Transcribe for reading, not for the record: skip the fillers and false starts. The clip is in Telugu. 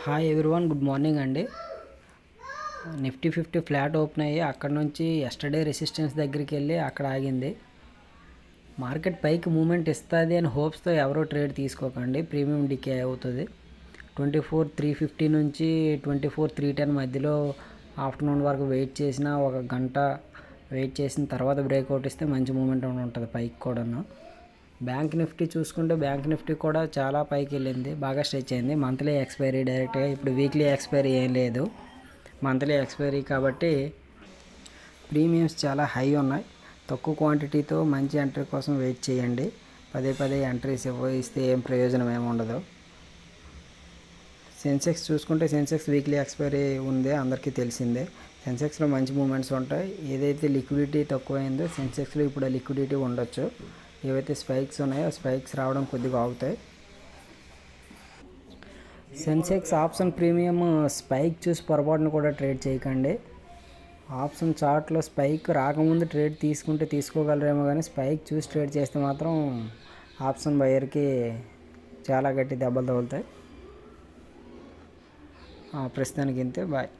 హాయ్ ఎవ్రీవన్, గుడ్ మార్నింగ్ అండి. నిఫ్టీ 50 ఫ్లాట్ ఓపెన్ అయ్యి అక్కడ నుంచి ఎస్టర్డే రెసిస్టెన్స్ దగ్గరికి వెళ్ళి అక్కడ ఆగింది. మార్కెట్ పైకి మూమెంట్ ఇస్తుంది అని హోప్స్తో ఎవరో ట్రేడ్ తీసుకోకండి, ప్రీమియం డికే అవుతుంది. 24,350 నుంచి 24,310 మధ్యలో ఆఫ్టర్నూన్ వరకు వెయిట్ చేసిన ఒక గంట వెయిట్ చేసిన తర్వాత బ్రేక్అవుట్ ఇస్తే మంచి మూమెంట్ ఉంటుంది పైకి కూడాను. బ్యాంక్ నిఫ్టీ చూసుకుంటే బ్యాంక్ నిఫ్టీ కూడా చాలా పైకి వెళ్ళింది, బాగా స్ట్రెచ్ అయింది. మంత్లీ ఎక్స్పైరీ డైరెక్ట్గా, ఇప్పుడు వీక్లీ ఎక్స్పైరీ ఏం లేదు, మంత్లీ ఎక్స్పైరీ కాబట్టి ప్రీమియమ్స్ చాలా హై ఉన్నాయి. తక్కువ క్వాంటిటీతో మంచి ఎంట్రీ కోసం వెయిట్ చేయండి. పదే పదే ఎంట్రీస్ ఇస్తే ఏం ప్రయోజనం ఏమి ఉండదు. సెన్సెక్స్ చూసుకుంటే సెన్సెక్స్ వీక్లీ ఎక్స్పైరీ ఉంది, అందరికీ తెలిసిందే. సెన్సెక్స్లో మంచి మూమెంట్స్ ఉంటాయి. ఏదైతే లిక్విడిటీ తక్కువైందో సెన్సెక్స్లో ఇప్పుడు ఆ లిక్విడిటీ ఉండొచ్చు. ఏవైతే స్పైక్స్ ఉన్నాయో ఆ స్పైక్స్ రావడం కొద్దిగా ఆగుతాయి. సెన్సెక్స్ ఆప్షన్ ప్రీమియం స్పైక్ చూసి పొరపాటును కూడా ట్రేడ్ చేయకండి. ఆప్షన్ చార్ట్లో స్పైక్ రాకముందు ట్రేడ్ తీసుకుంటే తీసుకోగలరేమో, కానీ స్పైక్ చూసి ట్రేడ్ చేస్తే మాత్రం ఆప్షన్ బయర్కి చాలా గట్టి దెబ్బలు తగులుతాయి. ప్రస్తుతానికి ఇంతే, బాయ్.